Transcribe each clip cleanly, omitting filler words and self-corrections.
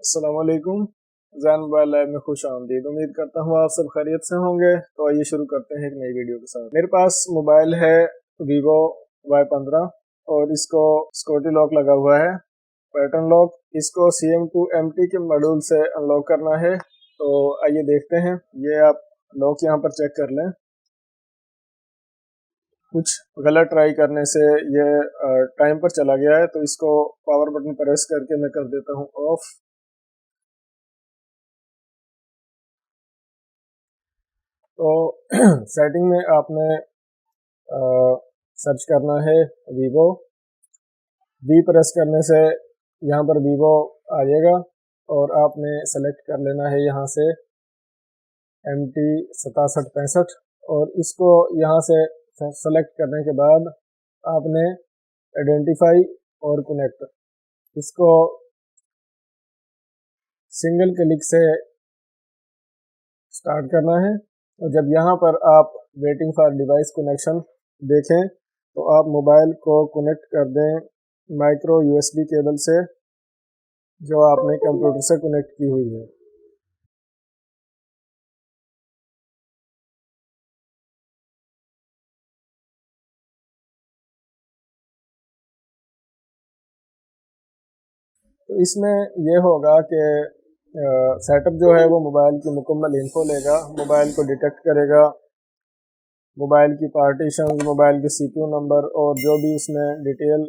अस्सलाम वालेकुम। Jain mobile lab में खुश आमदीद। उम्मीद करता हूँ आप सब खैरियत से होंगे। तो आइए शुरू करते हैं एक नई वीडियो के साथ। मेरे पास मोबाइल है वीवो Y15 और इसको सिक्योरिटी लॉक लगा हुआ है, पैटर्न लॉक। इसको CM2MT के मॉड्यूल से अनलॉक करना है। तो आइए देखते हैं। ये आप लॉक यहाँ पर चेक कर लें। कुछ गलत ट्राई करने से ये टाइम पर चला गया है, तो इसको पावर बटन प्रेस करके मैं कर देता हूँ ऑफ। तो सेटिंग में आपने सर्च करना है वीवो। वी प्रेस करने से यहाँ पर वीवो आ जाएगा और आपने सेलेक्ट कर लेना है यहाँ से MT6765 और इसको यहाँ से सेलेक्ट करने के बाद आपने आइडेंटिफाई और कनेक्ट, इसको सिंगल क्लिक से स्टार्ट करना है। और जब यहाँ पर आप वेटिंग फॉर डिवाइस कनेक्शन देखें तो आप मोबाइल को कनेक्ट कर दें माइक्रो USB केबल से जो आपने कंप्यूटर से कनेक्ट की हुई है। तो इसमें यह होगा कि सेटअप जो है वो मोबाइल की मुकम्मल इन्फो लेगा, मोबाइल को डिटेक्ट करेगा, मोबाइल की पार्टीशन, मोबाइल के CPU नंबर और जो भी उसमें डिटेल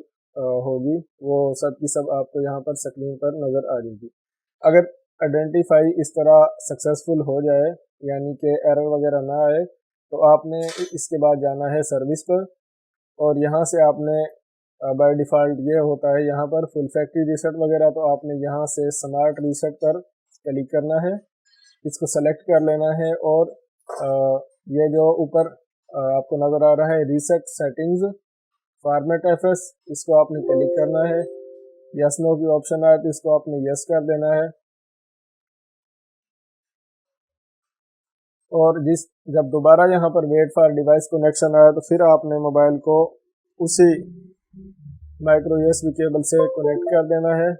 होगी वो सब की सब आपको यहाँ पर स्क्रीन पर नज़र आ जाएगी। अगर आइडेंटिफाई इस तरह सक्सेसफुल हो जाए, यानी कि एरर वगैरह ना आए, तो आपने इसके बाद जाना है सर्विस पर और यहाँ से आपने बाय डिफ़ॉल्ट ये होता है यहाँ पर फुल फैक्ट्री रीसेट वगैरह, तो आपने यहाँ से स्मार्ट रीसेट पर क्लिक करना है, इसको सेलेक्ट कर लेना है और ये जो ऊपर आपको नज़र आ रहा है रीसेट सेटिंग्स फॉर्मेट FS, इसको आपने क्लिक करना है। यस नो की ऑप्शन आए तो इसको आपने यस कर देना है। और जब दोबारा यहाँ पर वेट फॉर डिवाइस कनेक्शन आया तो फिर आपने मोबाइल को उसी माइक्रो USB केबल से कनेक्ट कर देना है।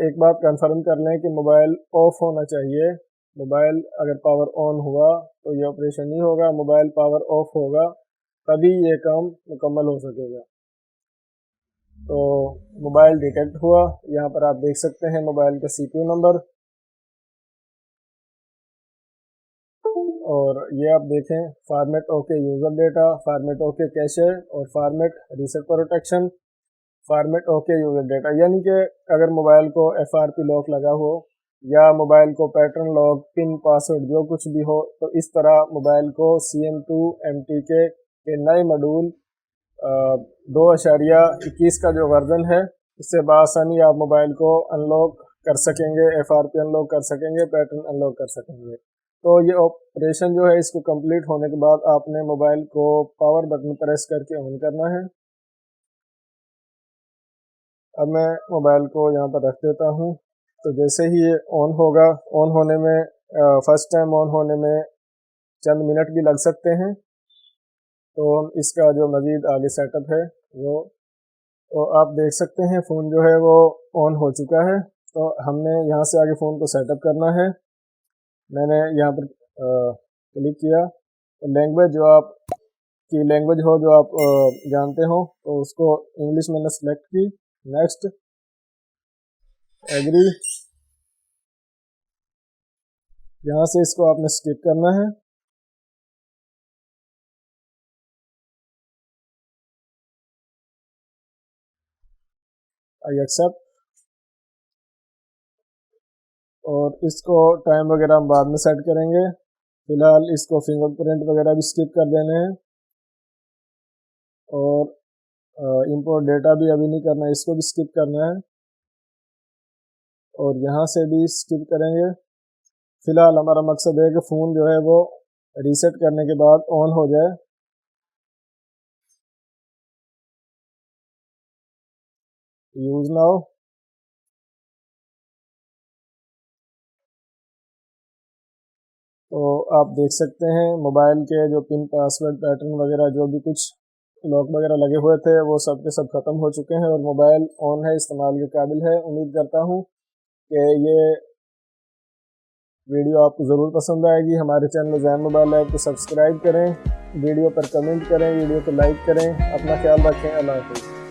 एक बात कंफर्म कर लें कि मोबाइल ऑफ होना चाहिए। मोबाइल अगर पावर ऑन हुआ तो ये ऑपरेशन नहीं होगा, मोबाइल पावर ऑफ होगा तभी ये काम मुकम्मल हो सकेगा। तो मोबाइल डिटेक्ट हुआ, यहाँ पर आप देख सकते हैं मोबाइल का CPU नंबर, और ये आप देखें format okay user data, format okay cache और format reset protection, format okay user data. यानी कि अगर मोबाइल को FRP लॉक लगा हो या मोबाइल को पैटर्न लॉक, पिन, पासवर्ड जो कुछ भी हो, तो इस तरह मोबाइल को CM2MT के नए मॉड्यूल 2.21 का जो वर्जन है, इससे बआसानी आप मोबाइल को अनलॉक कर सकेंगे, FRP अनलॉक कर सकेंगे, पैटर्न अनलॉक कर सकेंगे। तो ये ऑपरेशन जो है इसको कंप्लीट होने के बाद आपने मोबाइल को पावर बटन प्रेस करके ऑन करना है। अब मैं मोबाइल को यहाँ पर रख देता हूँ। तो जैसे ही ये ऑन होगा, ऑन होने में फर्स्ट टाइम ऑन होने में चंद मिनट भी लग सकते हैं। तो हम इसका जो मज़ीद आगे सेटअप है वो तो आप देख सकते हैं फ़ोन जो है वो ऑन हो चुका है। तो हमने यहाँ से आगे फ़ोन को सेटअप करना है। मैंने यहाँ पर क्लिक किया, तो लैंग्वेज जो आप की लैंग्वेज हो जो आप जानते हो तो उसको इंग्लिश मैंने सेलेक्ट की। नेक्स्ट, एग्री, यहाँ से इसको आपने स्किप करना है। आई एक्सेप्ट, और इसको टाइम वगैरह हम बाद में सेट करेंगे। फ़िलहाल इसको फिंगरप्रिंट वगैरह भी स्किप कर देने हैं और इंपोर्ट डेटा भी अभी नहीं करना है, इसको भी स्किप करना है और यहाँ से भी स्किप करेंगे। फ़िलहाल हमारा मकसद है कि फ़ोन जो है वो रीसेट करने के बाद ऑन हो जाए। यूज़ नाउ, तो आप देख सकते हैं मोबाइल के जो पिन, पासवर्ड, पैटर्न वगैरह जो भी कुछ लॉक वगैरह लगे हुए थे वो सब के सब ख़त्म हो चुके हैं और मोबाइल ऑन है, इस्तेमाल के काबिल है। उम्मीद करता हूँ कि ये वीडियो आपको ज़रूर पसंद आएगी। हमारे चैनल ज़ैन मोबाइल लैब को सब्सक्राइब करें, वीडियो पर कमेंट करें, वीडियो को लाइक करें। अपना ख्याल रखें। अल्लाह हाफ़िज़।